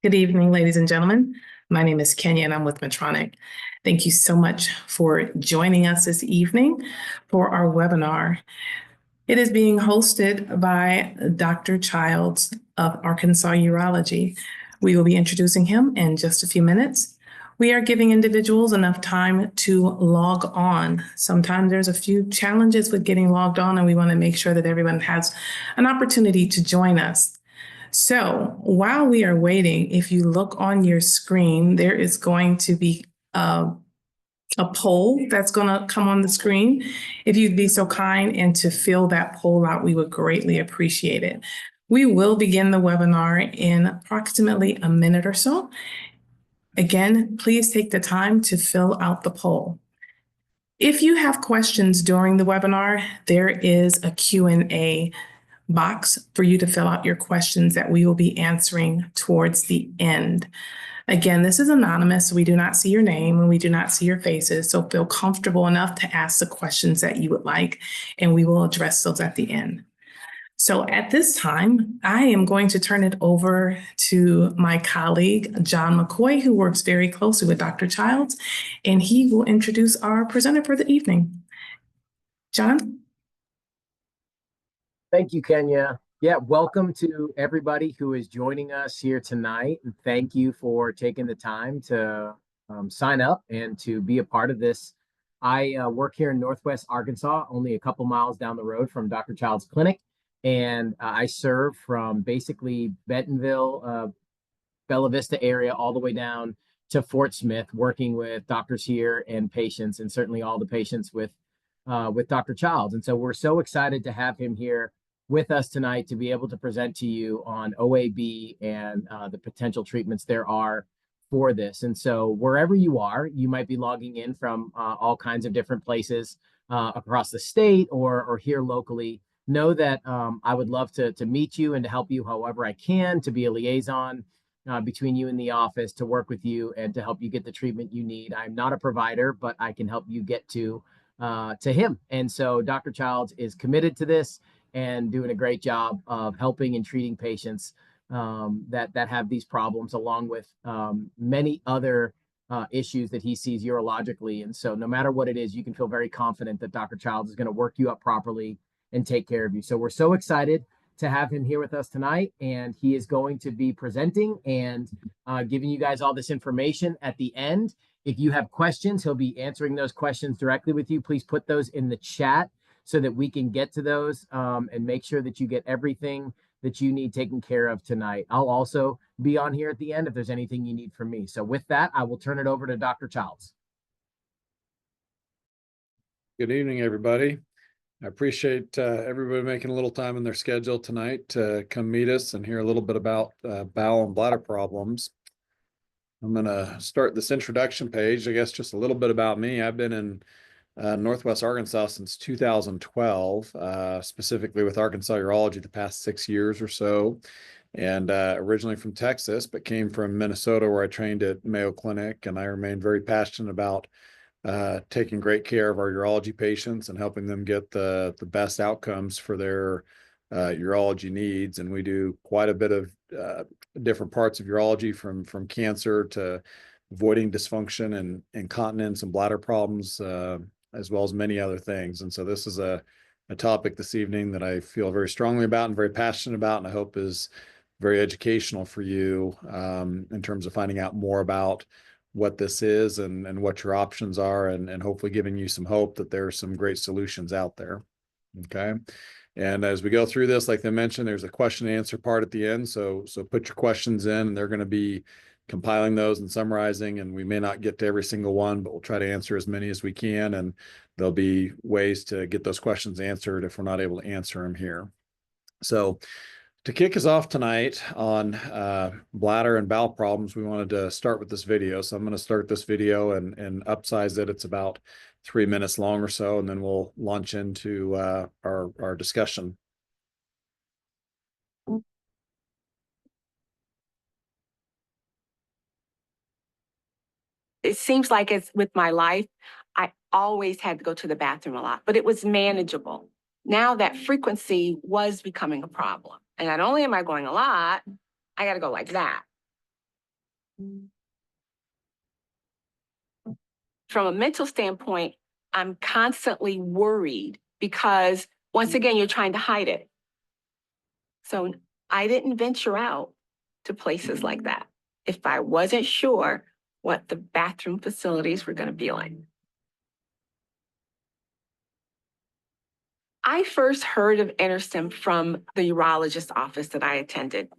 Good evening, ladies and gentlemen. My name is Kenya and I'm with Medtronic. Thank you so much for joining us this evening for our webinar. It is being hosted by Dr. Childs of Arkansas Urology. We will be introducing him in just a few minutes. We are giving individuals enough time to log on. Sometimes there's a few challenges with getting logged on, and we want to make sure that everyone has an opportunity to join us. So while we are waiting, if you look on your screen, there is going to be a poll that's going to come on the screen. If you'd be so kind and to fill that poll out, we would greatly appreciate it. We will begin the webinar in approximately a minute or so. Again, please take the time to fill out the poll. If you have questions during the webinar, there is a Q&A box for you to fill out your questions that we will be answering towards the end. Again, this is anonymous. We do not see your name and we do not see your faces, so feel comfortable enough to ask the questions that you would like, and we will address those at the end. So at this time, I am going to turn it over to my colleague, John McCoy, who works very closely with Dr. Childs, and he will introduce our presenter for the evening. John? Thank you, Kenya. Yeah, welcome to everybody who is joining us here tonight. And thank you for taking the time to sign up and to be a part of this. I work here in Northwest Arkansas, only a couple miles down the road from Dr. Child's clinic. And I serve from basically Bentonville, Bella Vista area, all the way down to Fort Smith, working with doctors here and patients, and certainly all the patients with Dr. Childs. And so we're so excited to have him here with us tonight to be able to present to you on OAB and the potential treatments there are for this. And so wherever you are, you might be logging in from all kinds of different places across the state or here locally. Know that I would love to meet you and to help you however I can, to be a liaison between you and the office, to work with you and to help you get the treatment you need. I'm not a provider, but I can help you get to him. And so Dr. Childs is committed to this and doing a great job of helping and treating patients that have these problems, along with many other issues that he sees urologically. And so no matter what it is, you can feel very confident that Dr. Childs is going to work you up properly and take care of you. So we're so excited to have him here with us tonight, and he is going to be presenting and giving you guys all this information at the end. If you have questions, he'll be answering those questions directly with you. Please put those in the chat so that we can get to those and make sure that you get everything that you need taken care of tonight. I'll also be on here at the end if there's anything you need from me. So with that, I will turn it over to Dr. Childs. Good evening, everybody. I appreciate everybody making a little time in their schedule tonight to come meet us and hear a little bit about bowel and bladder problems. I'm going to start this introduction page, I guess just a little bit about me. I've been in Northwest Arkansas since 2012, specifically with Arkansas Urology the past 6 years or so, and originally from Texas, but came from Minnesota where I trained at Mayo Clinic, and I remain very passionate about taking great care of our urology patients and helping them get the best outcomes for their urology needs. And we do quite a bit of different parts of urology, from cancer to avoiding dysfunction and incontinence and bladder problems, as well as many other things. And so this is a topic this evening that I feel very strongly about and very passionate about, and I hope is very educational for you in terms of finding out more about what this is and what your options are, and hopefully giving you some hope that there are some great solutions out there. Okay. And as we go through this, like I mentioned, there's a question and answer part at the end. So put your questions in, and they're going to be compiling those and summarizing, and we may not get to every single one, but we'll try to answer as many as we can. And there'll be ways to get those questions answered if we're not able to answer them here. So to kick us off tonight on bladder and bowel problems, we wanted to start with this video. So I'm going to start this video and upsize it. It's about 3 minutes long or so, and then we'll launch into our discussion. It seems like it's with my life, I always had to go to the bathroom a lot, but it was manageable. Now that frequency was becoming a problem. And not only am I going a lot, I got to go like that. From a mental standpoint, I'm constantly worried because once again, you're trying to hide it. So I didn't venture out to places like that if I wasn't sure what the bathroom facilities were going to be like. I first heard of InterStim from the urologist office that I attended.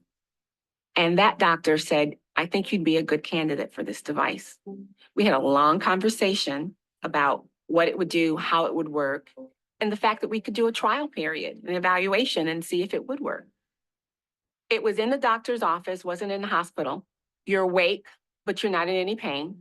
And that doctor said, I think you'd be a good candidate for this device. We had a long conversation about what it would do, how it would work, and the fact that we could do a trial period, an evaluation, and see if it would work. It was in the doctor's office, wasn't in the hospital. You're awake, but you're not in any pain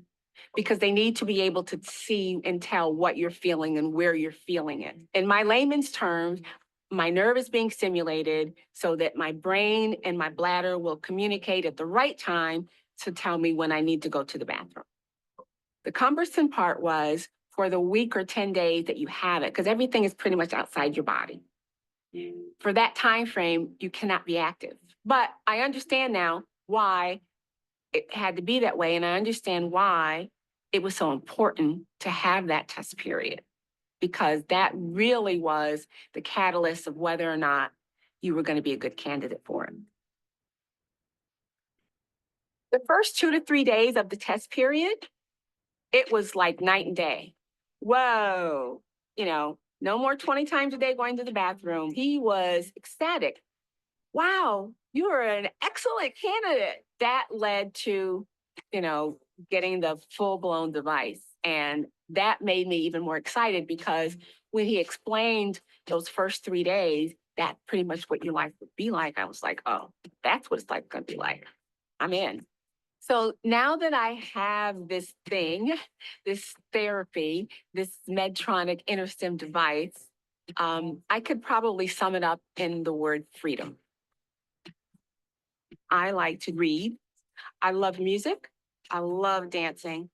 because they need to be able to see and tell what you're feeling and where you're feeling it. In my layman's terms, my nerve is being stimulated so that my brain and my bladder will communicate at the right time to tell me when I need to go to the bathroom. The cumbersome part was for the week or 10 days that you have it, because everything is pretty much outside your body. For that time frame, you cannot be active. But I understand now why it had to be that way, and I understand why it was so important to have that test period, because that really was the catalyst of whether or not you were going to be a good candidate for it. The first 2 to 3 days of the test period, it was like night and day. Whoa, no more 20 times a day going to the bathroom. He was ecstatic. Wow, you are an excellent candidate. That led to, getting the full-blown device. And that made me even more excited because when he explained those first 3 days, that's pretty much what your life would be like. I was like, oh, that's what it's like going to be like. I'm in. So now that I have this thing, this therapy, this Medtronic InterStim device, I could probably sum it up in the word freedom. I like to read. I love music. I love dancing.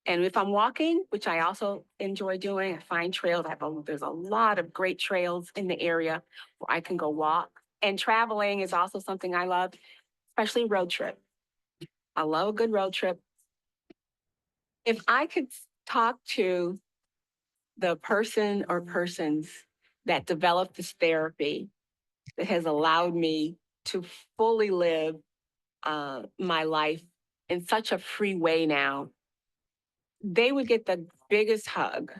And if I'm walking, which I also enjoy doing, I find trails. There's a lot of great trails in the area where I can go walk. And traveling is also something I love, especially road trip. I love a good road trip. If I could talk to the person or persons that developed this therapy that has allowed me to fully live my life in such a free way now, they would get the biggest hug.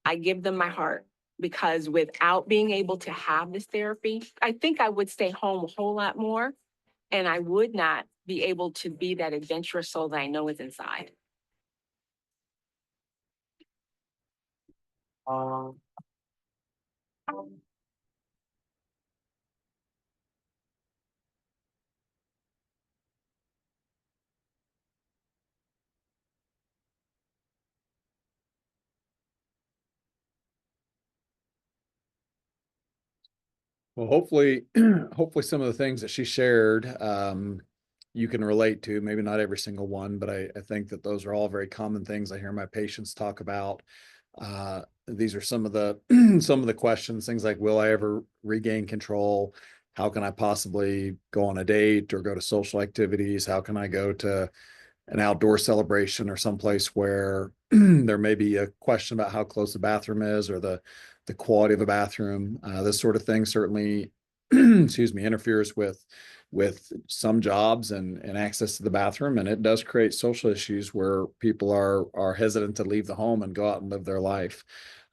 I give them my heart because without being able to have this therapy, I think I would stay home a whole lot more and I would not be able to be that adventurous soul that I know is inside. Well, hopefully, hopefully some of the things that she shared, you can relate to, maybe not every single one, but I think that those are all very common things I hear my patients talk about. These are some of the some of the questions, things like, will I ever regain control? How can I possibly go on a date or go to social activities? How can I go to an outdoor celebration or someplace where there may be a question about how close the bathroom is or the quality of a bathroom? This sort of thing certainly, excuse me, interferes with some jobs and access to the bathroom, and it does create social issues where people are hesitant to leave the home and go out and live their life.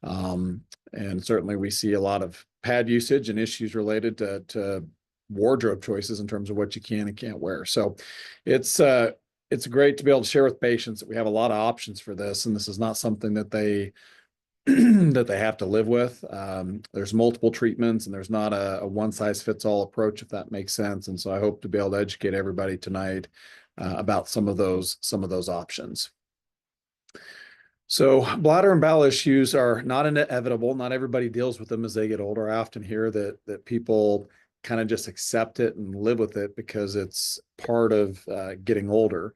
And certainly we see a lot of pad usage and issues related to wardrobe choices in terms of what you can and can't wear. So it's great to be able to share with patients that we have a lot of options for this, and this is not something that they that they have to live with. There's multiple treatments, and there's not a one-size-fits-all approach, if that makes sense. And so I hope to be able to educate everybody tonight about some of those options. So bladder and bowel issues are not inevitable. Not everybody deals with them as they get older. I often hear that people kind of just accept it and live with it because it's part of getting older.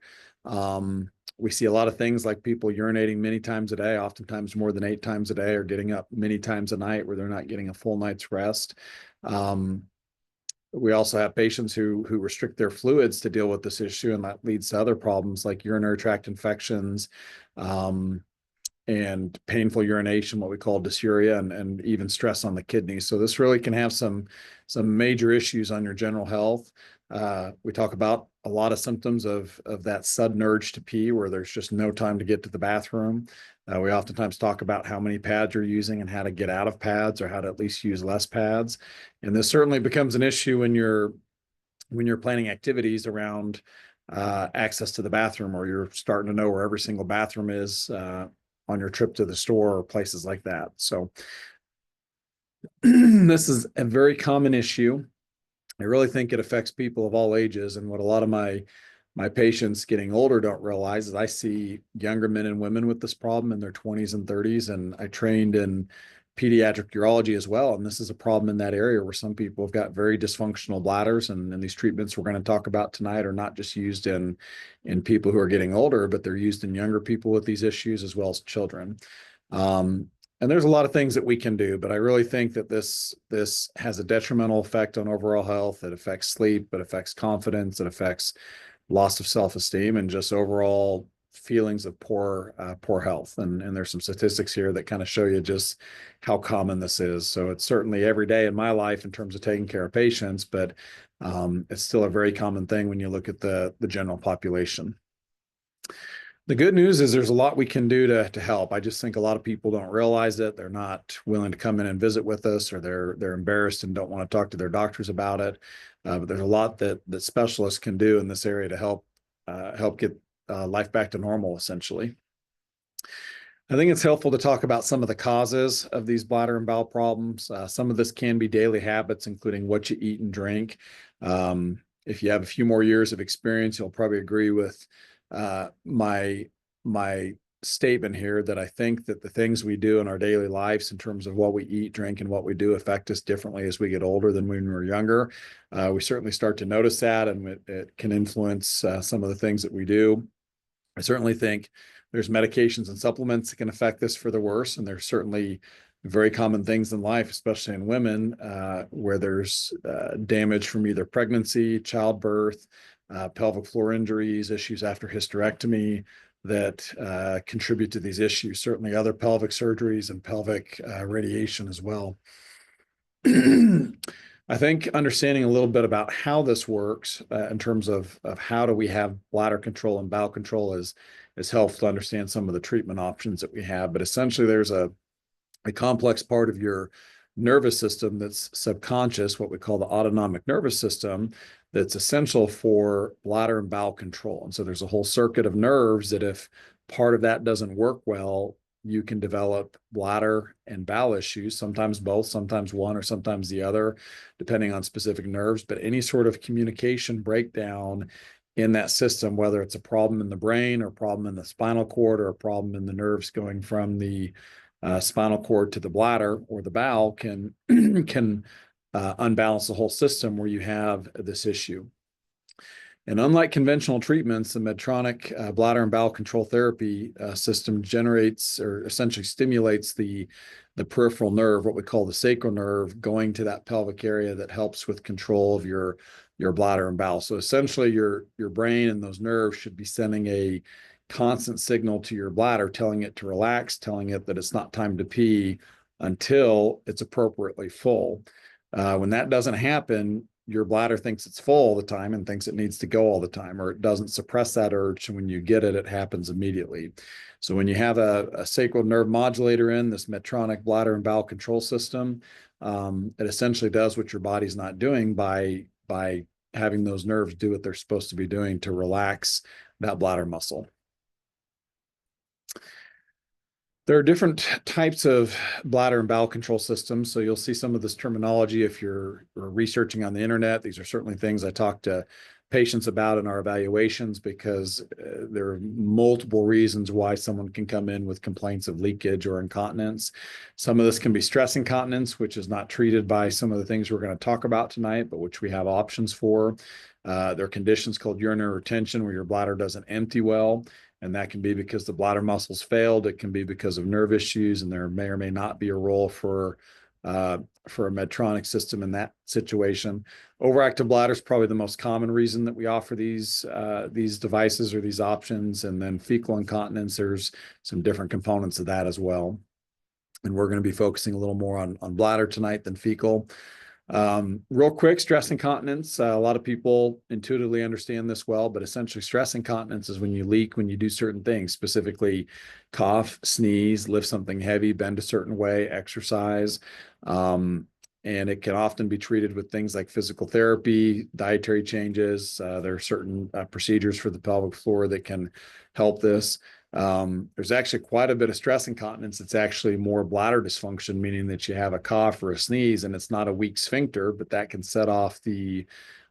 We see a lot of things like people urinating many times a day, oftentimes more than 8 times a day, or getting up many times a night where they're not getting a full night's rest. We also have patients who restrict their fluids to deal with this issue, and that leads to other problems like urinary tract infections, and painful urination, what we call dysuria, and even stress on the kidneys. So this really can have some major issues on your general health. We talk about a lot of symptoms of that sudden urge to pee, where there's just no time to get to the bathroom. We oftentimes talk about how many pads you're using and how to get out of pads, or how to at least use less pads. And this certainly becomes an issue when you're planning activities around access to the bathroom, or you're starting to know where every single bathroom is on your trip to the store or places like that. So this is a very common issue. I really think it affects people of all ages. And what a lot of my patients getting older don't realize is I see younger men and women with this problem in their 20s and 30s. And I trained in pediatric urology as well. And this is a problem in that area where some people have got very dysfunctional bladders. And these treatments we're going to talk about tonight are not just used in people who are getting older, but they're used in younger people with these issues as well as children. And there's a lot of things that we can do, but I really think that this has a detrimental effect on overall health. It affects sleep, it affects confidence, it affects loss of self-esteem, and just overall feelings of poor health. And there's some statistics here that kind of show you just how common this is. So it's certainly every day in my life in terms of taking care of patients, but it's still a very common thing when you look at the general population. The good news is there's a lot we can do to help. I just think a lot of people don't realize it. They're not willing to come in and visit with us, or they're embarrassed and don't want to talk to their doctors about it. But there's a lot that specialists can do in this area to help get life back to normal, essentially. I think it's helpful to talk about some of the causes of these bladder and bowel problems. Some of this can be daily habits, including what you eat and drink. If you have a few more years of experience, you'll probably agree with my statement here that I think that the things we do in our daily lives in terms of what we eat, drink, and what we do affect us differently as we get older than when we were younger. We certainly start to notice that, and it can influence some of the things that we do. I certainly think there's medications and supplements that can affect this for the worse, and there's certainly very common things in life, especially in women, where there's damage from either pregnancy, childbirth, pelvic floor injuries, issues after hysterectomy that contribute to these issues. Certainly other pelvic surgeries and pelvic radiation as well. I think understanding a little bit about how this works in terms of how do we have bladder control and bowel control is helpful to understand some of the treatment options that we have. But essentially there's a complex part of your nervous system that's subconscious, what we call the autonomic nervous system, that's essential for bladder and bowel control. And so there's a whole circuit of nerves that if part of that doesn't work well, you can develop bladder and bowel issues, sometimes both, sometimes one, or sometimes the other, depending on specific nerves. But any sort of communication breakdown in that system, whether it's a problem in the brain or a problem in the spinal cord or a problem in the nerves going from the spinal cord to the bladder or the bowel, can unbalance the whole system where you have this issue. And unlike conventional treatments, the Medtronic bladder and bowel control therapy system generates, or essentially stimulates, the peripheral nerve, what we call the sacral nerve, going to that pelvic area that helps with control of your bladder and bowel. So essentially your brain and those nerves should be sending a constant signal to your bladder, telling it to relax, telling it that it's not time to pee until it's appropriately full. When that doesn't happen, your bladder thinks it's full all the time and thinks it needs to go all the time, or it doesn't suppress that urge. And when you get it, it happens immediately. So when you have a sacral nerve modulator in this Medtronic bladder and bowel control system, it essentially does what your body's not doing by having those nerves do what they're supposed to be doing to relax that bladder muscle. There are different types of bladder and bowel control systems. So you'll see some of this terminology if you're researching on the internet. These are certainly things I talk to patients about in our evaluations, because there are multiple reasons why someone can come in with complaints of leakage or incontinence. Some of this can be stress incontinence, which is not treated by some of the things we're going to talk about tonight, but which we have options for. There are conditions called urinary retention, where your bladder doesn't empty well. And that can be because the bladder muscles failed. It can be because of nerve issues, and there may or may not be a role for for a Medtronic system in that situation. Overactive bladder is probably the most common reason that we offer these devices or these options. And then fecal incontinence, there's some different components of that as well. And we're going to be focusing a little more on bladder tonight than fecal. Real quick, stress incontinence. A lot of people intuitively understand this well, but essentially stress incontinence is when you leak, when you do certain things, specifically cough, sneeze, lift something heavy, bend a certain way, exercise. And it can often be treated with things like physical therapy, dietary changes. There are certain procedures for the pelvic floor that can help this. There's actually quite a bit of stress incontinence. It's actually more bladder dysfunction, meaning that you have a cough or a sneeze and it's not a weak sphincter, but that can set off the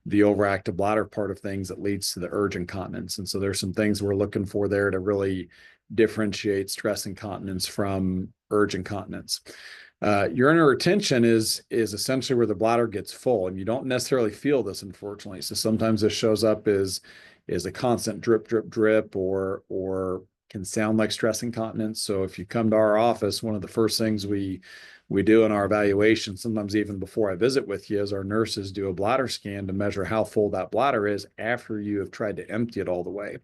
overactive bladder part of things that leads to the urge incontinence. And so there's some things we're looking for there to really differentiate stress incontinence from urge incontinence. Urinary retention is essentially where the bladder gets full, and you don't necessarily feel this, unfortunately. So sometimes this shows up as a constant drip, drip, drip, or can sound like stress incontinence. So if you come to our office, one of the first things we do in our evaluation, sometimes even before I visit with you, is our nurses do a bladder scan to measure how full that bladder is after you have tried to empty it all the way.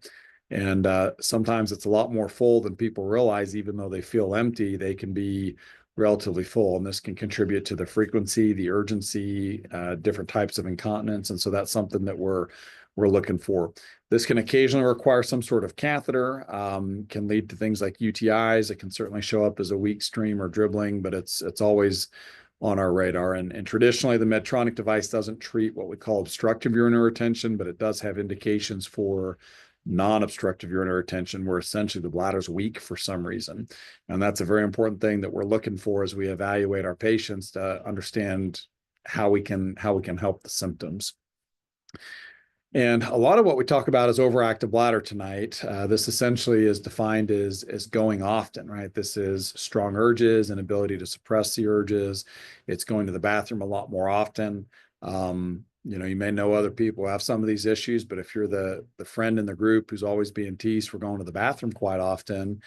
And sometimes it's a lot more full than people realize. Even though they feel empty, they can be relatively full, and this can contribute to the frequency, the urgency, different types of incontinence. And so that's something that we're looking for. This can occasionally require some sort of catheter, can lead to things like UTIs. It can certainly show up as a weak stream or dribbling, but it's always on our radar. And traditionally, the Medtronic device doesn't treat what we call obstructive urinary retention, but it does have indications for non-obstructive urinary retention, where essentially the bladder's weak for some reason. And that's a very important thing that we're looking for as we evaluate our patients to understand how we can help the symptoms. And a lot of what we talk about is overactive bladder tonight. This essentially is defined as going often, right? This is strong urges and ability to suppress the urges. It's going to the bathroom a lot more often. You may know other people who have some of these issues, but if you're the friend in the group who's always being teased for going to the bathroom quite often,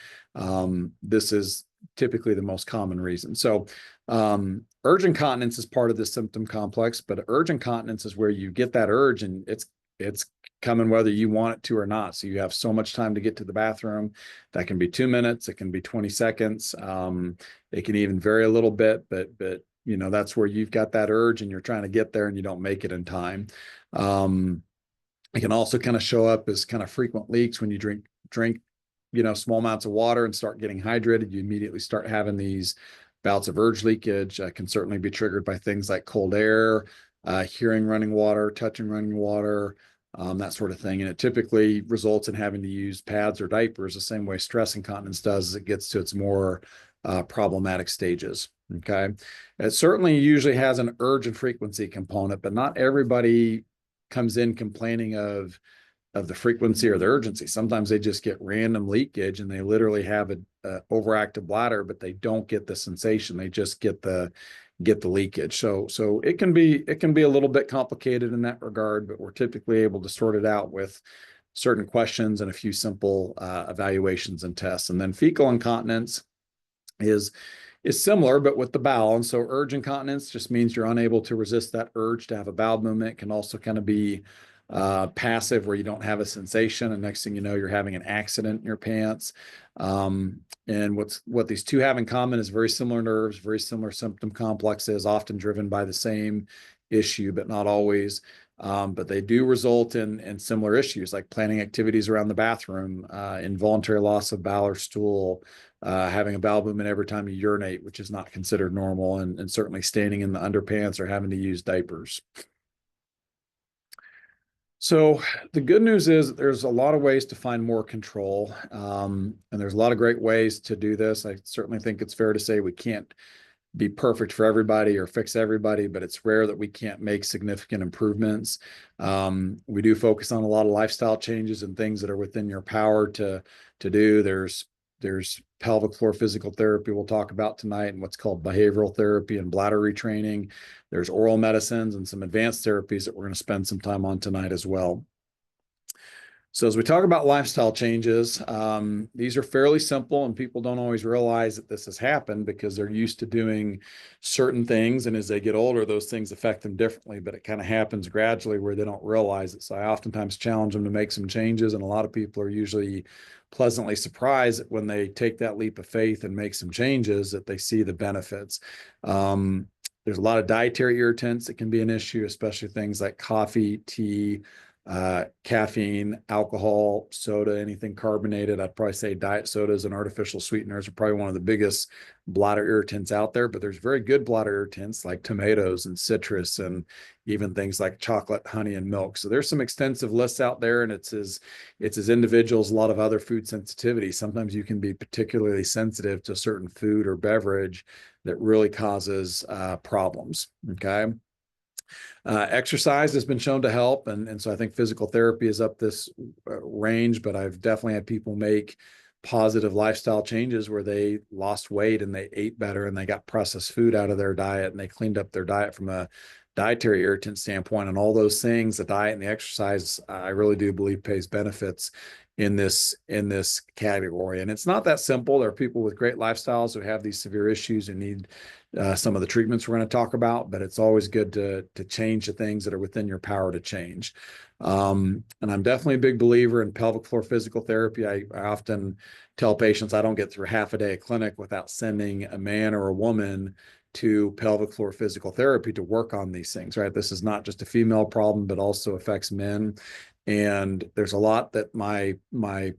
this is typically the most common reason. So urge incontinence is part of this symptom complex, but urge incontinence is where you get that urge and it's coming whether you want it to or not. So you have so much time to get to the bathroom. That can be 2 minutes. It can be 20 seconds. It can even vary a little bit, but that's where you've got that urge and you're trying to get there and you don't make it in time. It can also kind of show up as kind of frequent leaks when you drink, small amounts of water and start getting hydrated. You immediately start having these bouts of urge leakage. Can certainly be triggered by things like cold air, hearing running water, touching running water, that sort of thing. And it typically results in having to use pads or diapers the same way stress incontinence does as it gets to its more problematic stages. Okay. It certainly usually has an urge and frequency component, but not everybody comes in complaining of the frequency or the urgency. Sometimes they just get random leakage and they literally have a overactive bladder, but they don't get the sensation. They just get the leakage. So it can be a little bit complicated in that regard, but we're typically able to sort it out with certain questions and a few simple evaluations and tests. And then fecal incontinence is similar, but with the bowel. And so urge incontinence just means you're unable to resist that urge to have a bowel movement. It can also kind of be passive, where you don't have a sensation, and next thing you know, you're having an accident in your pants. And what these two have in common is very similar nerves, very similar symptom complexes, often driven by the same issue, but not always. But they do result in similar issues like planning activities around the bathroom, involuntary loss of bowel or stool, having a bowel movement every time you urinate, which is not considered normal, and certainly staining in the underpants or having to use diapers. So the good news is there's a lot of ways to find more control, and there's a lot of great ways to do this. I certainly think it's fair to say we can't be perfect for everybody or fix everybody, but it's rare that we can't make significant improvements. We do focus on a lot of lifestyle changes and things that are within your power to do. There's pelvic floor physical therapy we'll talk about tonight, and what's called behavioral therapy and bladder retraining. There's oral medicines and some advanced therapies that we're going to spend some time on tonight as well. So as we talk about lifestyle changes, these are fairly simple, and people don't always realize that this has happened because they're used to doing certain things. And as they get older, those things affect them differently, but it kind of happens gradually where they don't realize it. So I oftentimes challenge them to make some changes. And a lot of people are usually pleasantly surprised when they take that leap of faith and make some changes that they see the benefits. There's a lot of dietary irritants that can be an issue, especially things like coffee, tea, caffeine, alcohol, soda, anything carbonated. I'd probably say diet sodas and artificial sweeteners are probably one of the biggest bladder irritants out there, but there's very good bladder irritants like tomatoes and citrus and even things like chocolate, honey, and milk. So there's some extensive lists out there, and it's as individuals, a lot of other food sensitivity. Sometimes you can be particularly sensitive to a certain food or beverage that really causes problems, okay? Exercise has been shown to help. And so I think physical therapy is up this range, but I've definitely had people make positive lifestyle changes where they lost weight and they ate better and they got processed food out of their diet and they cleaned up their diet from a dietary irritant standpoint. And all those things, the diet and the exercise, I really do believe pays benefits in this category. And it's not that simple. There are people with great lifestyles who have these severe issues and need some of the treatments we're going to talk about, but it's always good to change the things that are within your power to change. And I'm definitely a big believer in pelvic floor physical therapy. I often tell patients I don't get through half a day of clinic without sending a man or a woman to pelvic floor physical therapy to work on these things, right? This is not just a female problem, but also affects men. And there's a lot that my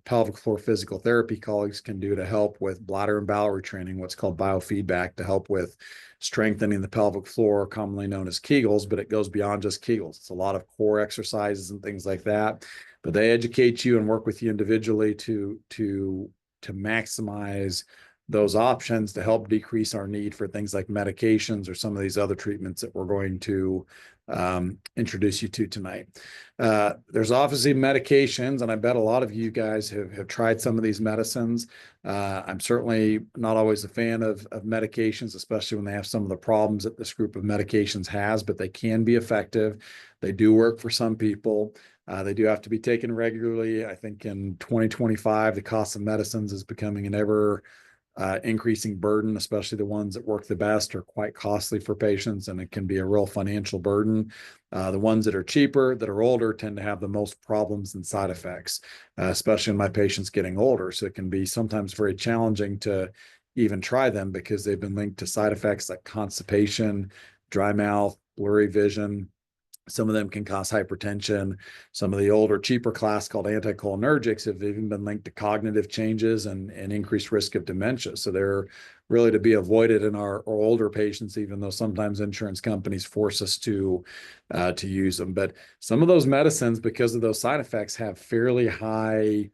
pelvic floor physical therapy colleagues can do to help with bladder and bowel retraining, what's called biofeedback, to help with strengthening the pelvic floor, commonly known as Kegels, but it goes beyond just Kegels. It's a lot of core exercises and things like that. But they educate you and work with you individually to maximize those options to help decrease our need for things like medications or some of these other treatments that we're going to introduce you to tonight. There's obviously medications, and I bet a lot of you guys have tried some of these medicines. I'm certainly not always a fan of medications, especially when they have some of the problems that this group of medications has, but they can be effective. They do work for some people. They do have to be taken regularly. I think in 2025, the cost of medicines is becoming an ever increasing burden, especially the ones that work the best are quite costly for patients, and it can be a real financial burden. The ones that are cheaper, that are older, tend to have the most problems and side effects, especially in my patients getting older. So it can be sometimes very challenging to even try them because they've been linked to side effects like constipation, dry mouth, blurry vision. Some of them can cause hypertension. Some of the older, cheaper class called anticholinergics have even been linked to cognitive changes and increased risk of dementia. So they're really to be avoided in our older patients, even though sometimes insurance companies force us to use them. But some of those medicines, because of those side effects, have fairly high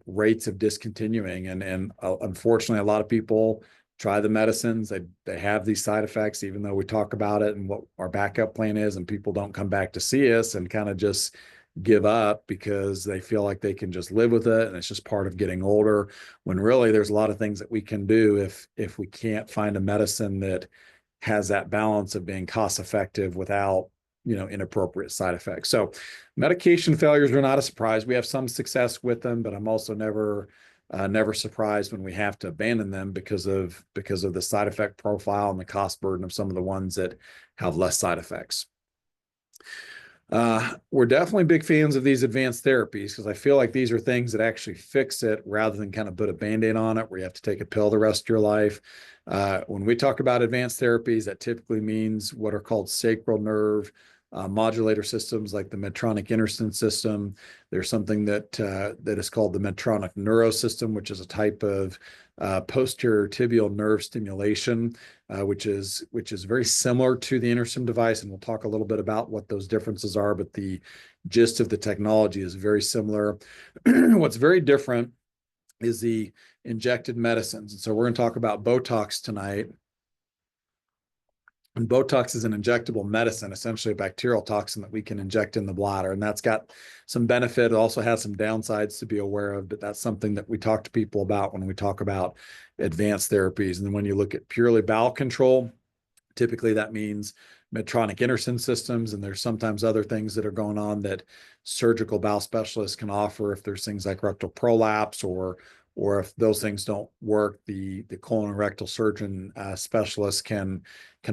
rates of discontinuing. And unfortunately, a lot of people try the medicines. They have these side effects, even though we talk about it and what our backup plan is, and people don't come back to see us and kind of just give up because they feel like they can just live with it and it's just part of getting older, when really there's a lot of things that we can do if we can't find a medicine that has that balance of being cost effective without inappropriate side effects. So medication failures are not a surprise. We have some success with them, but I'm also never surprised when we have to abandon them because of the side effect profile and the cost burden of some of the ones that have less side effects. We're definitely big fans of these advanced therapies because I feel like these are things that actually fix it rather than kind of put a Band-Aid on it where you have to take a pill the rest of your life. When we talk about advanced therapies, that typically means what are called sacral nerve modulator systems like the Medtronic InterStim system. There's something that is called the Medtronic Neurosystem, which is a type of posterior tibial nerve stimulation, which is very similar to the InterStim device. And we'll talk a little bit about what those differences are, but the gist of the technology is very similar. What's very different is the injected medicines. And so we're going to talk about Botox tonight. And Botox is an injectable medicine, essentially a bacterial toxin that we can inject in the bladder. And that's got some benefit. It also has some downsides to be aware of, but that's something that we talk to people about when we talk about advanced therapies. And then when you look at purely bowel control, typically that means Medtronic InterStim systems, and there's sometimes other things that are going on that surgical bowel specialists can offer if there's things like rectal prolapse, or if those things don't work, the colon and rectal surgeon specialists can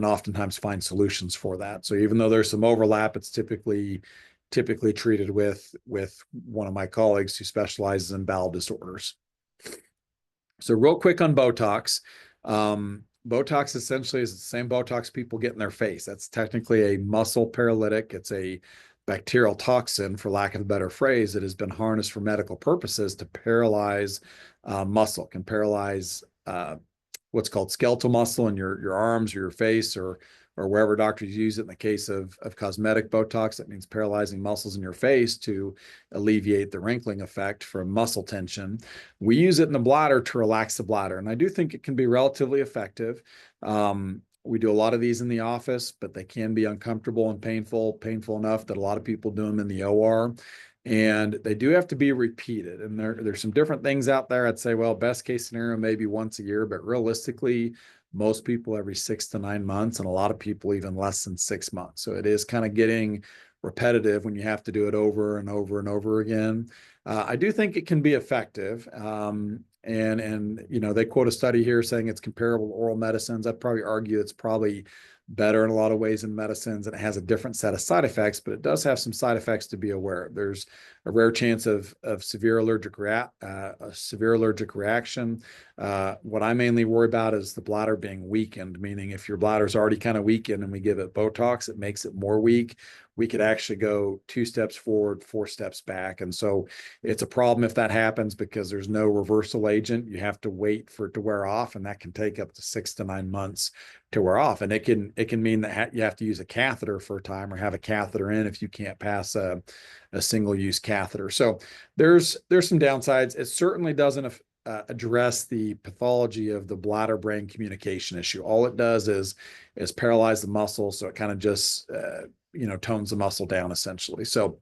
oftentimes find solutions for that. So even though there's some overlap, it's typically treated with one of my colleagues who specializes in bowel disorders. So real quick on Botox. Botox essentially is the same Botox people get in their face. That's technically a muscle paralytic. It's a bacterial toxin, for lack of a better phrase, that has been harnessed for medical purposes to paralyze muscle, can paralyze what's called skeletal muscle in your arms or your face, or wherever doctors use it. In the case of cosmetic Botox, that means paralyzing muscles in your face to alleviate the wrinkling effect from muscle tension. We use it in the bladder to relax the bladder, and I do think it can be relatively effective. We do a lot of these in the office, but they can be uncomfortable and painful enough that a lot of people do them in the OR. And they do have to be repeated. And there's some different things out there. I'd say, well, best case scenario, maybe once a year, but realistically, most people every 6 to 9 months, and a lot of people even less than 6 months. So it is kind of getting repetitive when you have to do it over and over and over again. I do think it can be effective. And you know, they quote a study here saying it's comparable to oral medicines. I'd probably argue it's probably better in a lot of ways in medicines, and it has a different set of side effects, but it does have some side effects to be aware of. There's a rare chance of severe allergic reaction. What I mainly worry about is the bladder being weakened, meaning if your bladder is already kind of weakened and we give it Botox, it makes it more weak. We could actually go 2 steps forward, 4 steps back. And so it's a problem if that happens because there's no reversal agent. You have to wait for it to wear off, and that can take up to 6 to 9 months to wear off. And it can mean that you have to use a catheter for a time, or have a catheter in if you can't pass a single-use catheter. So there's some downsides. It certainly doesn't address the pathology of the bladder-brain communication issue. All it does is paralyze the muscle, so it kind of just tones the muscle down essentially. So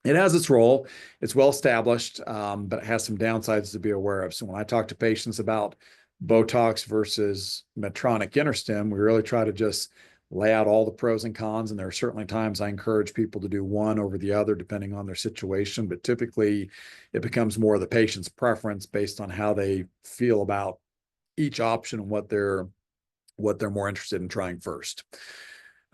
it has its role. It's well established, but it has some downsides to be aware of. So when I talk to patients about Botox versus Medtronic InterStim, we really try to just lay out all the pros and cons. And there are certainly times I encourage people to do one over the other, depending on their situation. But typically it becomes more of the patient's preference based on how they feel about each option and what they're more interested in trying first.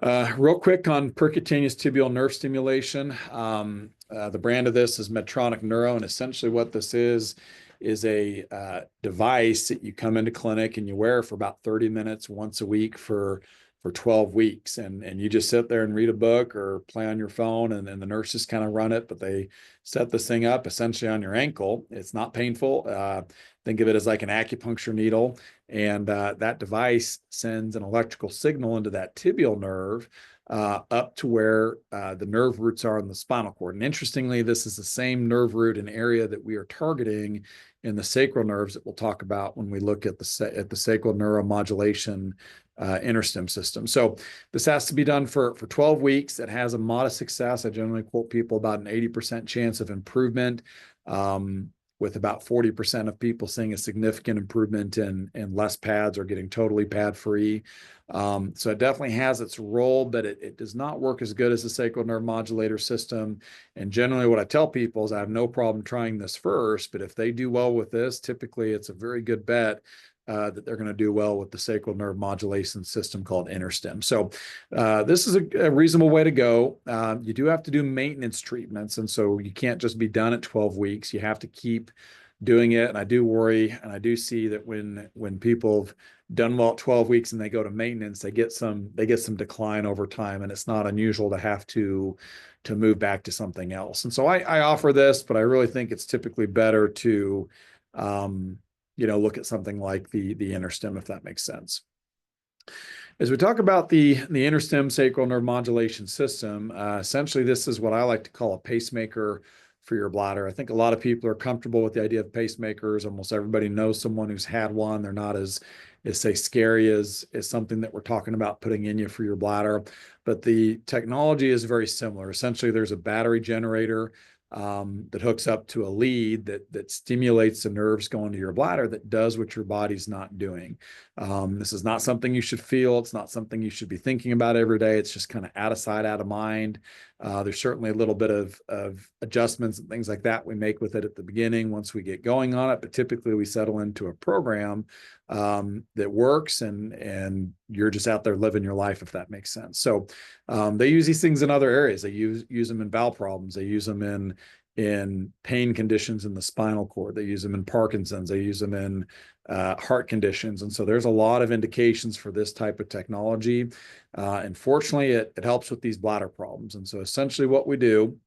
Real quick on percutaneous tibial nerve stimulation. The brand of this is Medtronic Neuro, and essentially what this is a device that you come into clinic and you wear for about 30 minutes once a week for 12 weeks. And you just sit there and read a book or play on your phone, and the nurses kind of run it, but they set this thing up essentially on your ankle. It's not painful. Think of it as like an acupuncture needle. And that device sends an electrical signal into that tibial nerve up to where the nerve roots are in the spinal cord. And interestingly, this is the same nerve root and area that we are targeting in the sacral nerves that we'll talk about when we look at the sacral neuromodulation InterStim system. So this has to be done for 12 weeks. It has a modest success. I generally quote people about an 80% chance of improvement, with about 40% of people seeing a significant improvement in less pads or getting totally pad free. So it definitely has its role, but it does not work as good as the sacral nerve modulator system. And generally what I tell people is I have no problem trying this first, but if they do well with this, typically it's a very good bet that they're going to do well with the sacral nerve modulation system called InterStim. So this is a reasonable way to go. You do have to do maintenance treatments, and so you can't just be done at 12 weeks. You have to keep doing it. And I do worry, and I do see that when people have done well at 12 weeks and they go to maintenance, they get some decline over time, and it's not unusual to have to move back to something else. And so I offer this, but I really think it's typically better to look at something like the InterStim, if that makes sense. As we talk about the InterStim sacral nerve modulation system, essentially this is what I like to call a pacemaker for your bladder. I think a lot of people are comfortable with the idea of pacemakers. Almost everybody knows someone who's had one. They're not as say scary as something that we're talking about putting in you for your bladder. But the technology is very similar. Essentially, there's a battery generator that hooks up to a lead that stimulates the nerves going to your bladder that does what your body's not doing. This is not something you should feel. It's not something you should be thinking about every day. It's just kind of out of sight, out of mind. There's certainly a little bit of adjustments and things like that we make with it at the beginning once we get going on it. But typically we settle into a program that works, and you're just out there living your life, if that makes sense. So they use these things in other areas. They use them in bowel problems. They use them in pain conditions in the spinal cord. They use them in Parkinson's. They use them in heart conditions. And so there's a lot of indications for this type of technology. And fortunately, it helps with these bladder problems. And so essentially what we do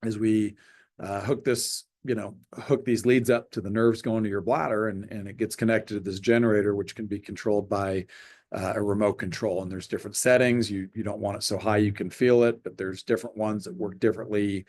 is we hook these leads up to the nerves going to your bladder, and it gets connected to this generator, which can be controlled by a remote control. And there's different settings. You don't want it so high you can feel it, but there's different ones that work differently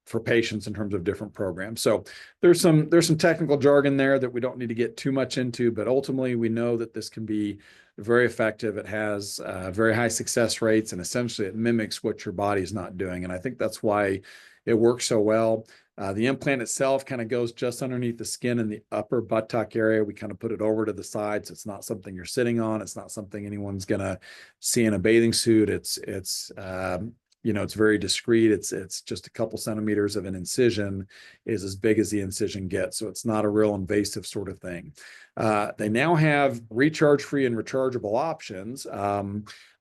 for patients in terms of different programs. So there's some technical jargon there that we don't need to get too much into, but ultimately we know that this can be very effective. It has very high success rates, and essentially it mimics what your body's not doing. And I think that's why it works so well. The implant itself kind of goes just underneath the skin in the upper buttock area. We kind of put it over to the side, so it's not something you're sitting on. It's not something anyone's gonna see in a bathing suit. It's very discreet. It's just a couple centimeters of an incision is as big as the incision gets. So it's not a real invasive sort of thing. They now have recharge-free and rechargeable options.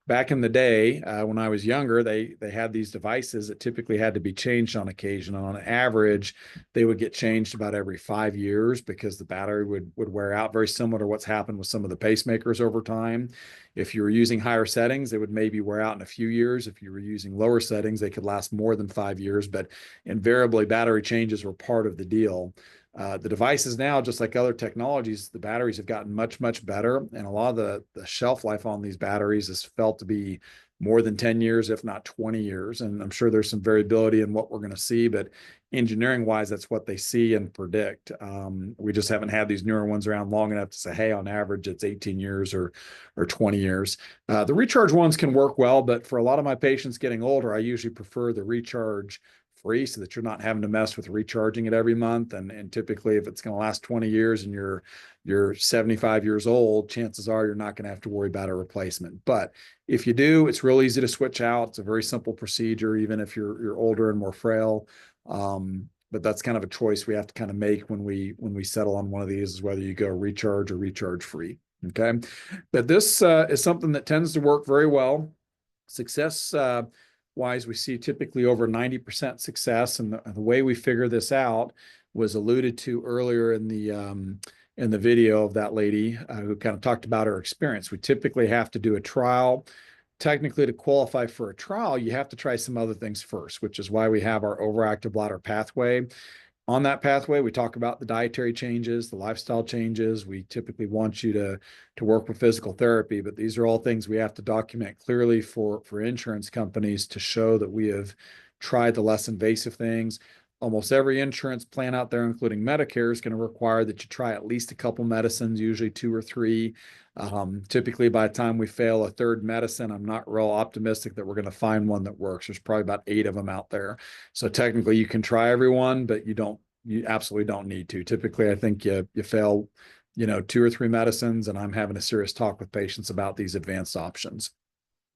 Back in the day, when I was younger, they had these devices that typically had to be changed on occasion. And on average, they would get changed about every 5 years because the battery would wear out, very similar to what's happened with some of the pacemakers over time. If you were using higher settings, they would maybe wear out in a few years. If you were using lower settings, they could last more than 5 years, but invariably battery changes were part of the deal. The devices now, just like other technologies, the batteries have gotten much, much better. And a lot of the shelf life on these batteries is felt to be more than 10 years, if not 20 years. And I'm sure there's some variability in what we're going to see, but engineering wise, that's what they see and predict. We just haven't had these newer ones around long enough to say, hey, on average, it's 18 years or 20 years. The recharge ones can work well, but for a lot of my patients getting older, I usually prefer the recharge free so that you're not having to mess with recharging it every month. And typically if it's going to last 20 years and you're 75 years old, chances are you're not going to have to worry about a replacement. But if you do, it's real easy to switch out. It's a very simple procedure, even if you're older and more frail. But that's kind of a choice we have to kind of make when we settle on one of these, is whether you go recharge or recharge free. Okay. But this is something that tends to work very well. Success wise, we see typically over 90% success. And the way we figure this out was alluded to earlier in the video of that lady who kind of talked about her experience. We typically have to do a trial. Technically, to qualify for a trial, you have to try some other things first, which is why we have our overactive bladder pathway. On that pathway, we talk about the dietary changes, the lifestyle changes. We typically want you to work with physical therapy, but these are all things we have to document clearly for insurance companies to show that we have tried the less invasive things. Almost every insurance plan out there, including Medicare, is going to require that you try at least a couple medicines, usually 2 or 3. Typically, by the time we fail a third medicine, I'm not real optimistic that we're going to find one that works. There's probably about 8 of them out there. So technically, you can try everyone, but you absolutely don't need to. Typically, I think you fail, 2 or 3 medicines, and I'm having a serious talk with patients about these advanced options.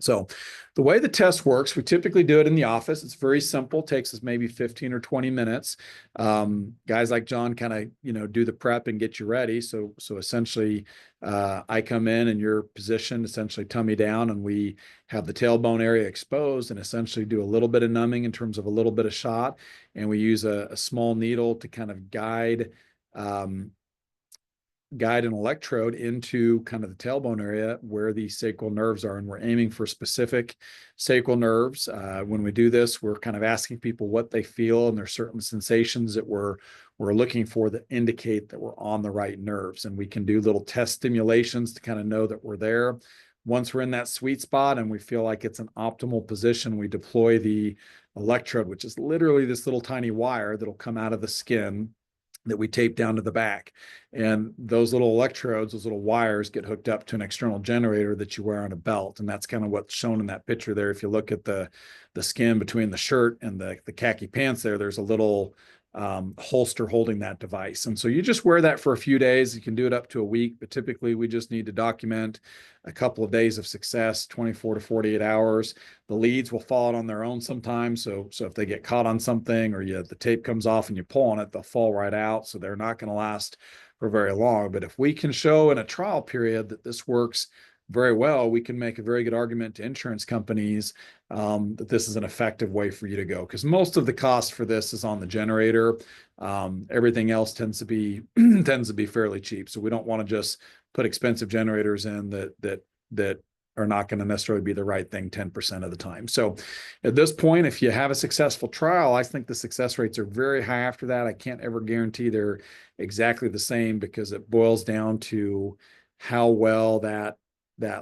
So the way the test works, we typically do it in the office. It's very simple, takes us maybe 15 or 20 minutes. Guys like John kind of, do the prep and get you ready. So essentially, I come in and you're positioned, essentially tummy down, and we have the tailbone area exposed and essentially do a little bit of numbing in terms of a little bit of shot. And we use a small needle to kind of guide an electrode into kind of the tailbone area where the sacral nerves are. And we're aiming for specific sacral nerves. When we do this, we're kind of asking people what they feel, and there's certain sensations that we're looking for that indicate that we're on the right nerves. And we can do little test stimulations to kind of know that we're there. Once we're in that sweet spot and we feel like it's an optimal position, we deploy the electrode, which is literally this little tiny wire that'll come out of the skin that we tape down to the back. And those little electrodes, those little wires, get hooked up to an external generator that you wear on a belt. And that's kind of what's shown in that picture there. If you look at the skin between the shirt and the khaki pants there's a little holster holding that device. And so you just wear that for a few days. You can do it up to a week, but typically we just need to document a couple of days of success, 24 to 48 hours. The leads will fall out on their own sometimes. So if they get caught on something, or the tape comes off and you pull on it, they'll fall right out. So they're not going to last for very long. But if we can show in a trial period that this works very well, we can make a very good argument to insurance companies that this is an effective way for you to go, because most of the cost for this is on the generator. Everything else tends to be fairly cheap. So we don't want to just put expensive generators in that are not going to necessarily be the right thing 10% of the time. So at this point, if you have a successful trial, I think the success rates are very high after that. I can't ever guarantee they're exactly the same, because it boils down to how well that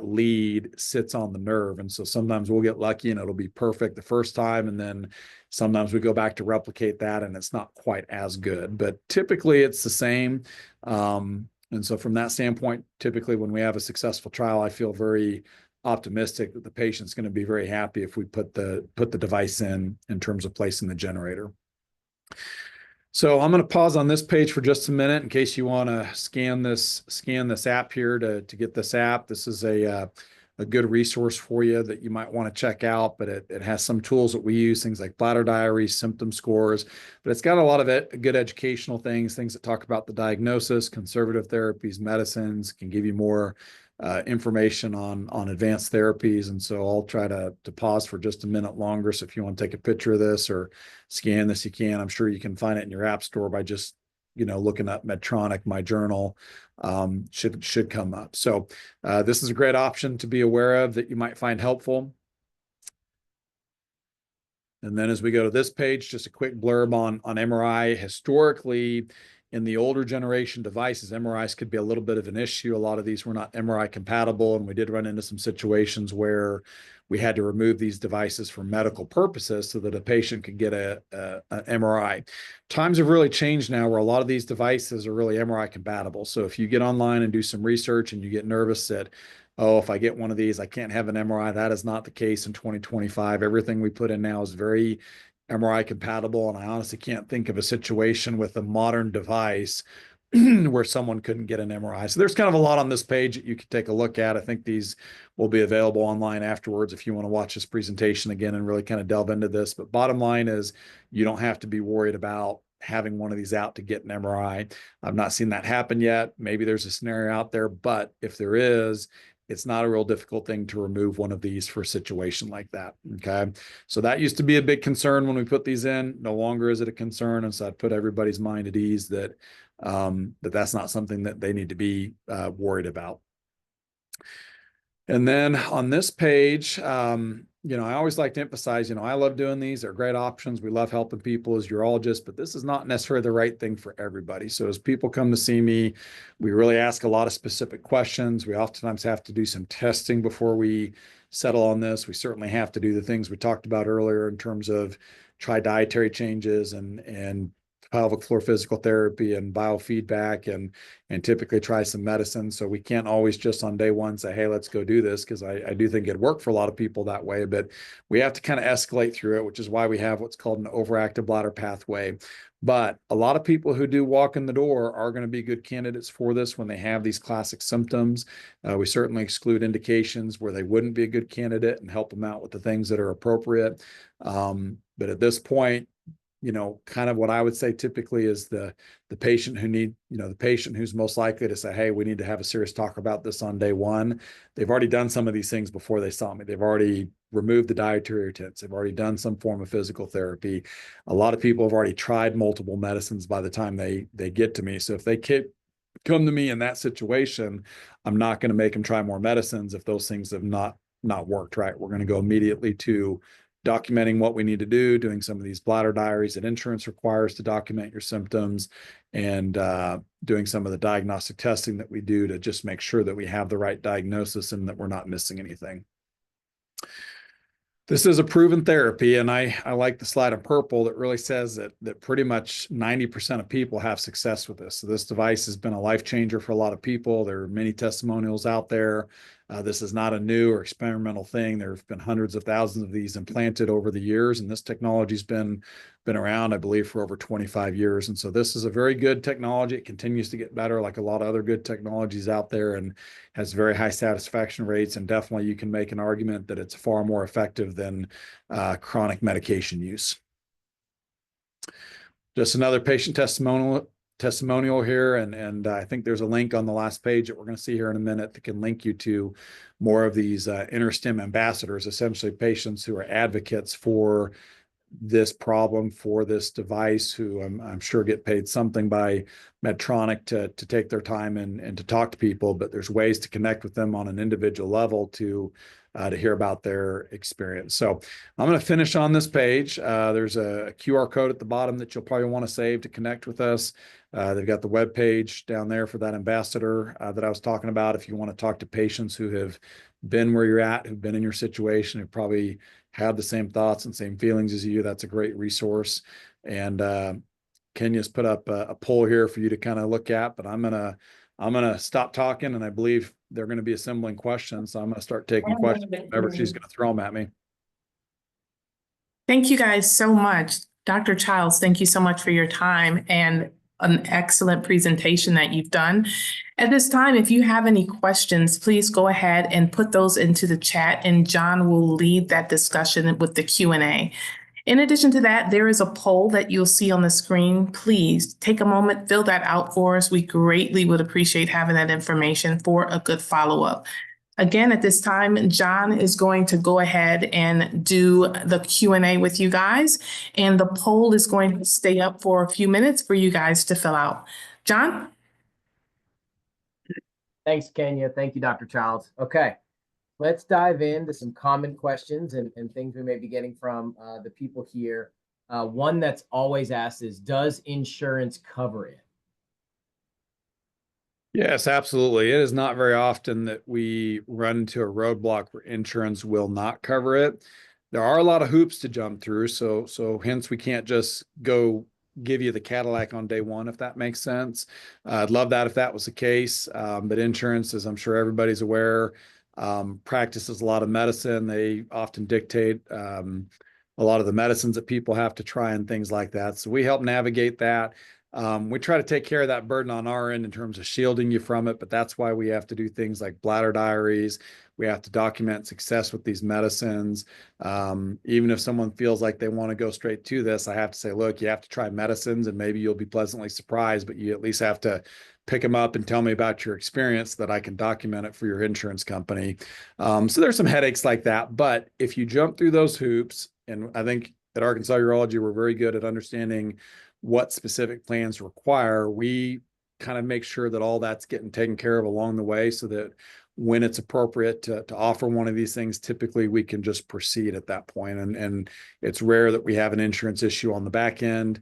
lead sits on the nerve. And so sometimes we'll get lucky and it'll be perfect the first time, and then sometimes we go back to replicate that and it's not quite as good, but typically it's the same. And so from that standpoint, typically when we have a successful trial, I feel very optimistic that the patient's going to be very happy if we put the device in terms of placing the generator. So I'm going to pause on this page for just a minute in case you want to scan this app here to get this app. This is a good resource for you that you might want to check out, but it has some tools that we use, things like bladder diaries, symptom scores, but it's got a lot of good educational things that talk about the diagnosis, conservative therapies, medicines, can give you more information on advanced therapies. And so I'll try to pause for just a minute longer. So if you want to take a picture of this or scan this, you can. I'm sure you can find it in your app store by just looking up Medtronic, My Journal, should come up. So this is a great option to be aware of that you might find helpful. And then as we go to this page, just a quick blurb on MRI. Historically, in the older generation devices, MRIs could be a little bit of an issue. A lot of these were not MRI compatible, and we did run into some situations where we had to remove these devices for medical purposes so that a patient could get an MRI. Times have really changed now where a lot of these devices are really MRI compatible. So if you get online and do some research and you get nervous that, oh, if I get one of these, I can't have an MRI, that is not the case in 2025. Everything we put in now is very MRI compatible, and I honestly can't think of a situation with a modern device where someone couldn't get an MRI. So there's kind of a lot on this page that you could take a look at. I think these will be available online afterwards if you want to watch this presentation again and really kind of delve into this. But bottom line is, you don't have to be worried about having one of these out to get an MRI. I've not seen that happen yet. Maybe there's a scenario out there, but if there is, it's not a real difficult thing to remove one of these for a situation like that. Okay. So that used to be a big concern when we put these in. No longer is it a concern. And so I'd put everybody's mind at ease that that's not something that they need to be worried about. And then on this page, I always like to emphasize, I love doing these. They're great options. We love helping people as urologists, but this is not necessarily the right thing for everybody. So as people come to see me, we really ask a lot of specific questions. We oftentimes have to do some testing before we settle on this. We certainly have to do the things we talked about earlier in terms of try dietary changes and pelvic floor physical therapy and biofeedback and typically try some medicine. So we can't always just on day one say, hey, let's go do this, because I do think it'd work for a lot of people that way, but we have to kind of escalate through it, which is why we have what's called an overactive bladder pathway. But a lot of people who do walk in the door are going to be good candidates for this when they have these classic symptoms. We certainly exclude indications where they wouldn't be a good candidate and help them out with the things that are appropriate. But at this point, kind of what I would say typically is the patient the patient who's most likely to say, hey, we need to have a serious talk about this on day one. They've already done some of these things before they saw me. They've already removed the dietary irritants. They've already done some form of physical therapy. A lot of people have already tried multiple medicines by the time they get to me. So if they come to me in that situation, I'm not going to make them try more medicines if those things have not worked, right? We're going to go immediately to documenting what we need to do, doing some of these bladder diaries that insurance requires to document your symptoms, and doing some of the diagnostic testing that we do to just make sure that we have the right diagnosis and that we're not missing anything. This is a proven therapy, and I like the slide in purple that really says that pretty much 90% of people have success with this. So this device has been a life changer for a lot of people. There are many testimonials out there. This is not a new or experimental thing. There have been hundreds of thousands of these implanted over the years, and this technology's been around, I believe, for over 25 years. And so this is a very good technology. It continues to get better, like a lot of other good technologies out there, and has very high satisfaction rates. And definitely you can make an argument that it's far more effective than chronic medication use. Just another patient testimonial here, and I think there's a link on the last page that we're going to see here in a minute that can link you to more of these InterStim ambassadors, essentially patients who are advocates for this problem, for this device, who I'm sure get paid something by Medtronic to take their time and to talk to people, but there's ways to connect with them on an individual level to hear about their experience. So I'm going to finish on this page. There's a QR code at the bottom that you'll probably want to save to connect with us. They've got the web page down there for that ambassador that I was talking about. If you want to talk to patients who have been where you're at, who've been in your situation, who probably have the same thoughts and same feelings as you, that's a great resource. And Kenya's put up a poll here for you to kind of look at, but I'm gonna stop talking, and I believe they're going to be assembling questions. So I'm going to start taking questions whenever she's going to throw them at me. Thank you guys so much. Dr. Childs, thank you so much for your time and an excellent presentation that you've done. At this time, if you have any questions, please go ahead and put those into the chat, and John will lead that discussion with the Q&A. In addition to that, there is a poll that you'll see on the screen. Please take a moment, fill that out for us. We greatly would appreciate having that information for a good follow-up. Again, at this time, John is going to go ahead and do the Q&A with you guys, and the poll is going to stay up for a few minutes for you guys to fill out. John? Thanks, Kenya. Thank you, Dr. Childs. Okay, let's dive into some common questions and things we may be getting from the people here. One that's always asked is, does insurance cover it? Yes, absolutely. It is not very often that we run into a roadblock where insurance will not cover it. There are a lot of hoops to jump through, so hence we can't just go give you the Cadillac on day one, if that makes sense. I'd love that if that was the case, but insurance, as I'm sure everybody's aware, practices a lot of medicine. They often dictate a lot of the medicines that people have to try and things like that. So we help navigate that. We try to take care of that burden on our end in terms of shielding you from it, but that's why we have to do things like bladder diaries. We have to document success with these medicines. Even if someone feels like they want to go straight to this, I have to say, look, you have to try medicines and maybe you'll be pleasantly surprised, but you at least have to pick them up and tell me about your experience so that I can document it for your insurance company. So there's some headaches like that, but if you jump through those hoops, and I think at Arkansas Urology, we're very good at understanding what specific plans require, we kind of make sure that all that's getting taken care of along the way, so that when it's appropriate to offer one of these things, typically we can just proceed at that point. And it's rare that we have an insurance issue on the back end.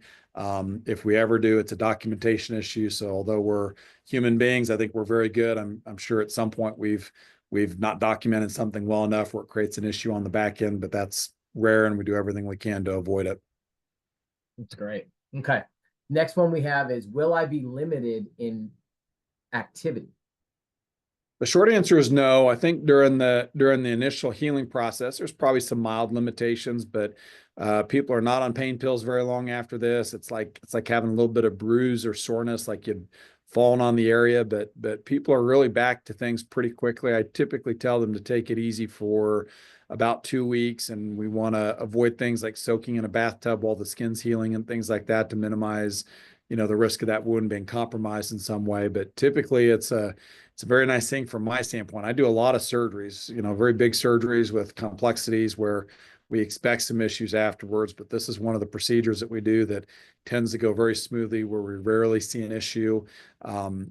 If we ever do, it's a documentation issue. So although we're human beings, I think we're very good. I'm sure at some point we've not documented something well enough where it creates an issue on the back end, but that's rare, and we do everything we can to avoid it. That's great. Okay. Next one we have is, will I be limited in activity? The short answer is no. I think during the initial healing process, there's probably some mild limitations, but people are not on pain pills very long after this. It's like having a little bit of bruise or soreness, like you'd fallen on the area, but people are really back to things pretty quickly. I typically tell them to take it easy for about 2 weeks, and we want to avoid things like soaking in a bathtub while the skin's healing and things like that to minimize, the risk of that wound being compromised in some way. But typically it's a very nice thing from my standpoint. I do a lot of surgeries, very big surgeries with complexities where we expect some issues afterwards, but this is one of the procedures that we do that tends to go very smoothly, where we rarely see an issue.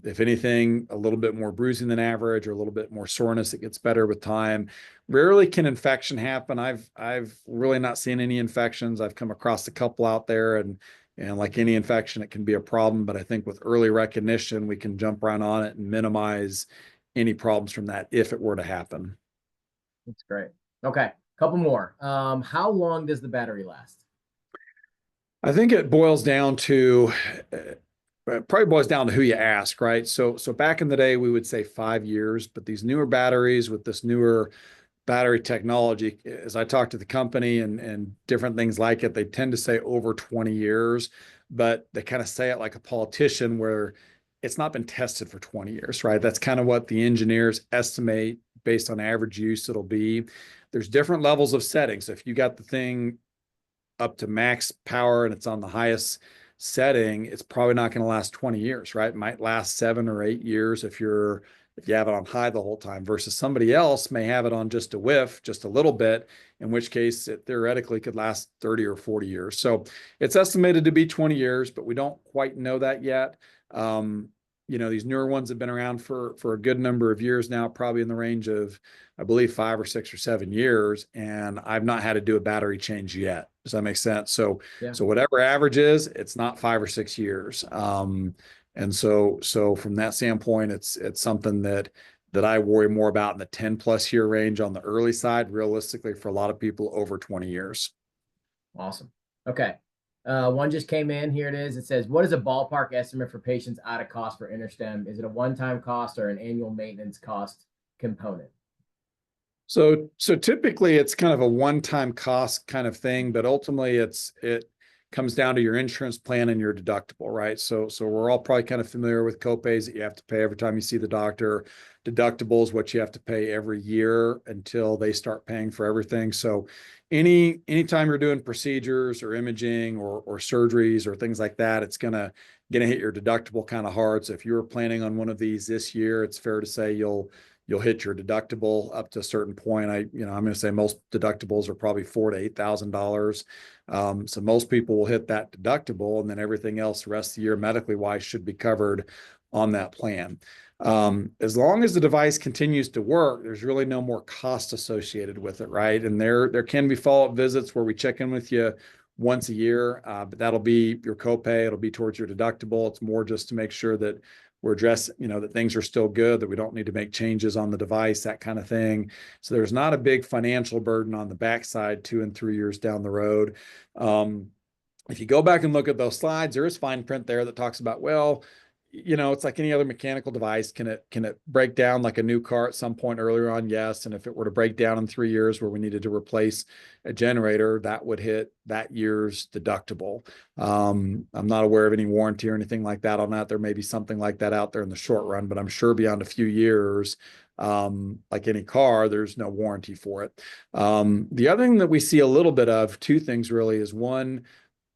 If anything, a little bit more bruising than average, or a little bit more soreness, it gets better with time. Rarely can infection happen. I've really not seen any infections. I've come across a couple out there, and like any infection, it can be a problem, but I think with early recognition, we can jump right on it and minimize any problems from that if it were to happen. That's great. Okay. Couple more. How long does the battery last? I think it boils down to it probably boils down to who you ask, right? So back in the day, we would say 5 years, but these newer batteries with this newer battery technology, as I talk to the company and different things like it, they tend to say over 20 years, but they kind of say it like a politician where it's not been tested for 20 years, right? That's kind of what the engineers estimate based on average use it'll be. There's different levels of settings. So if you got the thing up to max power and it's on the highest setting, it's probably not going to last 20 years, right? It might last 7 or 8 years if you have it on high the whole time, versus somebody else may have it on just a whiff, just a little bit, in which case it theoretically could last 30 or 40 years. So it's estimated to be 20 years, but we don't quite know that yet. These newer ones have been around for a good number of years now, probably in the range of, I believe, 5 or 6 or 7 years, and I've not had to do a battery change yet. Does that make sense? So whatever average is, it's not 5 or 6 years. And so from that standpoint, it's something that I worry more about in the 10+ year range on the early side, realistically for a lot of people over 20 years. Awesome. Okay. One just came in. Here it is. It says, what is a ballpark estimate for patients out of cost for InterStem? Is it a one-time cost or an annual maintenance cost component? So typically it's kind of a one-time cost kind of thing, but ultimately it comes down to your insurance plan and your deductible, right? So we're all probably kind of familiar with copays that you have to pay every time you see the doctor. Deductibles, what you have to pay every year until they start paying for everything. So anytime you're doing procedures or imaging or surgeries or things like that, it's gonna hit your deductible kind of hard. So if you were planning on one of these this year, it's fair to say you'll hit your deductible up to a certain point. I'm going to say most deductibles are probably $4,000 to $8,000. So most people will hit that deductible, and then everything else the rest of the year medically wise should be covered on that plan. As long as the device continues to work, there's really no more cost associated with it, right? And there can be follow-up visits where we check in with you once a year, but that'll be your copay. It'll be towards your deductible. It's more just to make sure that we're addressing, that things are still good, that we don't need to make changes on the device, that kind of thing. So there's not a big financial burden on the backside 2 and 3 years down the road. If you go back and look at those slides, there is fine print there that talks about, well, it's like any other mechanical device. Can it break down like a new car at some point earlier on? Yes. And if it were to break down in 3 years where we needed to replace a generator, that would hit that year's deductible. I'm not aware of any warranty or anything like that on that. There may be something like that out there in the short run, but I'm sure beyond a few years, like any car, there's no warranty for it. The other thing that we see a little bit of, 2 things really, is one,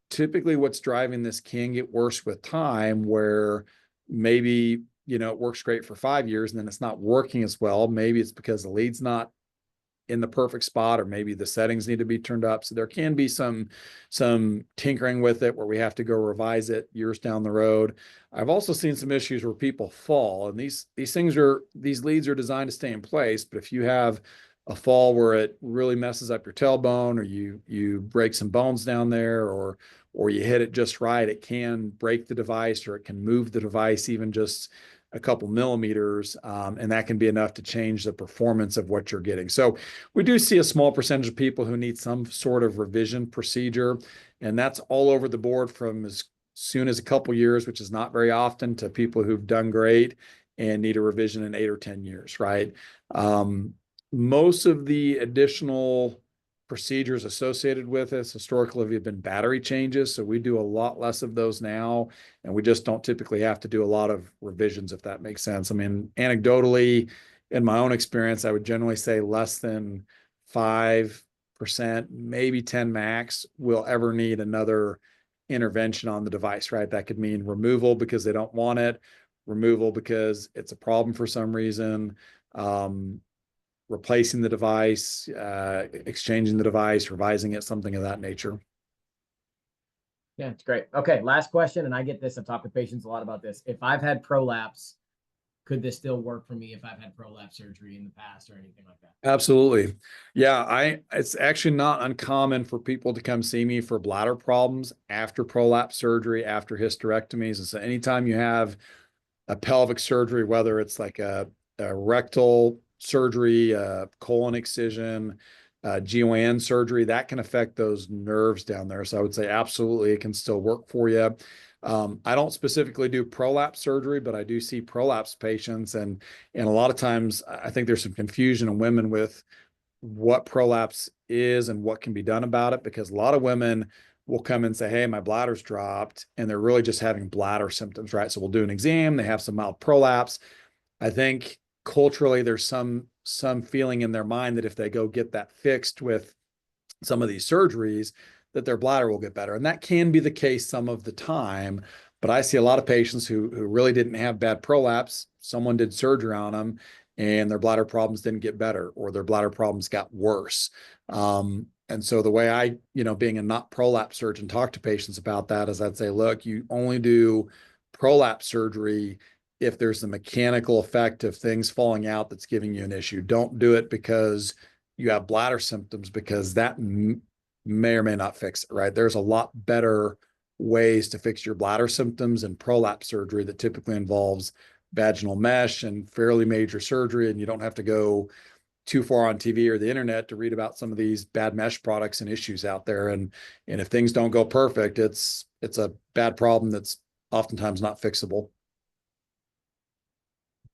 typically what's driving this can get worse with time, where maybe, it works great for 5 years and then it's not working as well. Maybe it's because the lead's not in the perfect spot, or maybe the settings need to be turned up. So there can be some tinkering with it where we have to go revise it years down the road. I've also seen some issues where people fall, and these leads are designed to stay in place. But if you have a fall where it really messes up your tailbone, or you break some bones down there, or you hit it just right, it can break the device, or it can move the device even just a couple millimeters, and that can be enough to change the performance of what you're getting. So we do see a small percentage of people who need some sort of revision procedure, and that's all over the board, from as soon as a couple years, which is not very often, to people who've done great and need a revision in 8 or 10 years, right? Most of the additional procedures associated with this historically have been battery changes. So we do a lot less of those now, and we just don't typically have to do a lot of revisions, if that makes sense. I mean, anecdotally, in my own experience, I would generally say less than 5%, maybe 10 max, will ever need another intervention on the device, right? That could mean removal because they don't want it, removal because it's a problem for some reason, replacing the device, exchanging the device, revising it, something of that nature. Yeah, it's great. Okay, last question, and I get this. I've talked to patients a lot about this. If I've had prolapse, could this still work for me if I've had prolapse surgery in the past or anything like that? Absolutely. Yeah, it's actually not uncommon for people to come see me for bladder problems after prolapse surgery, after hysterectomies. And so anytime you have a pelvic surgery, whether it's like a rectal surgery, colon excision, GYN surgery, that can affect those nerves down there. So I would say absolutely it can still work for you. I don't specifically do prolapse surgery, but I do see prolapse patients. And a lot of times I think there's some confusion in women with what prolapse is and what can be done about it, because a lot of women will come and say, hey, my bladder's dropped, and they're really just having bladder symptoms, right? So we'll do an exam, they have some mild prolapse. I think culturally there's some feeling in their mind that if they go get that fixed with some of these surgeries, that their bladder will get better. And that can be the case some of the time. But I see a lot of patients who really didn't have bad prolapse. Someone did surgery on them and their bladder problems didn't get better, or their bladder problems got worse. And so the way I, being a not prolapse surgeon, talk to patients about that is I'd say, look, you only do prolapse surgery if there's a mechanical effect of things falling out that's giving you an issue. Don't do it because you have bladder symptoms, because that may or may not fix it, right? There's a lot better ways to fix your bladder symptoms, and prolapse surgery that typically involves vaginal mesh and fairly major surgery. And you don't have to go too far on TV or the internet to read about some of these bad mesh products and issues out there. And if things don't go perfect, it's a bad problem that's oftentimes not fixable.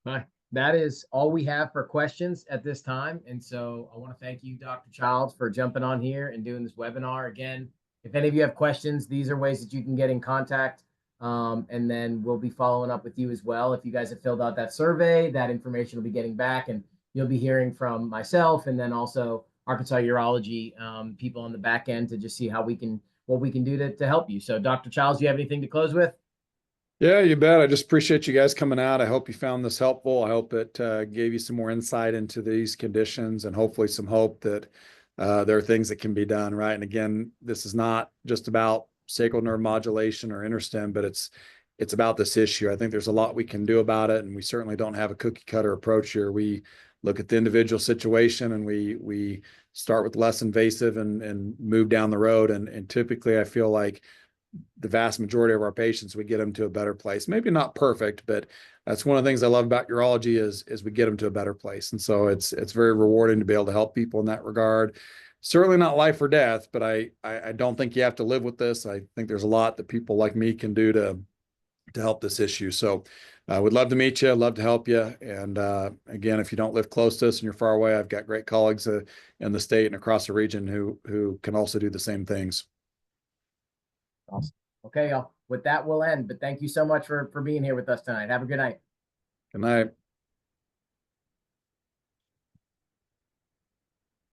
Hi. That is all we have for questions at this time. And so I want to thank you, Dr. Childs, for jumping on here and doing this webinar. Again, if any of you have questions, these are ways that you can get in contact. And then we'll be following up with you as well. If you guys have filled out that survey, that information will be getting back, and you'll be hearing from myself and then also Arkansas Urology people on the back end to just see what we can do to help you. So Dr. Childs, do you have anything to close with? Yeah, you bet. I just appreciate you guys coming out. I hope you found this helpful. I hope it gave you some more insight into these conditions, and hopefully some hope that there are things that can be done, right? And again, this is not just about sacral nerve modulation or InterStim, but it's about this issue. I think there's a lot we can do about it, and we certainly don't have a cookie cutter approach here. We look at the individual situation, and we start with less invasive and move down the road. And typically I feel like the vast majority of our patients, we get them to a better place. Maybe not perfect, but that's one of the things I love about urology is we get them to a better place. And so it's very rewarding to be able to help people in that regard. Certainly not life or death, but I don't think you have to live with this. I think there's a lot that people like me can do to help this issue. So I would love to meet you, love to help you. And again, if you don't live close to us and you're far away, I've got great colleagues in the state and across the region who can also do the same things. Awesome. Okay, y'all. With that, we'll end. But thank you so much for being here with us tonight. Have a good night. Good night.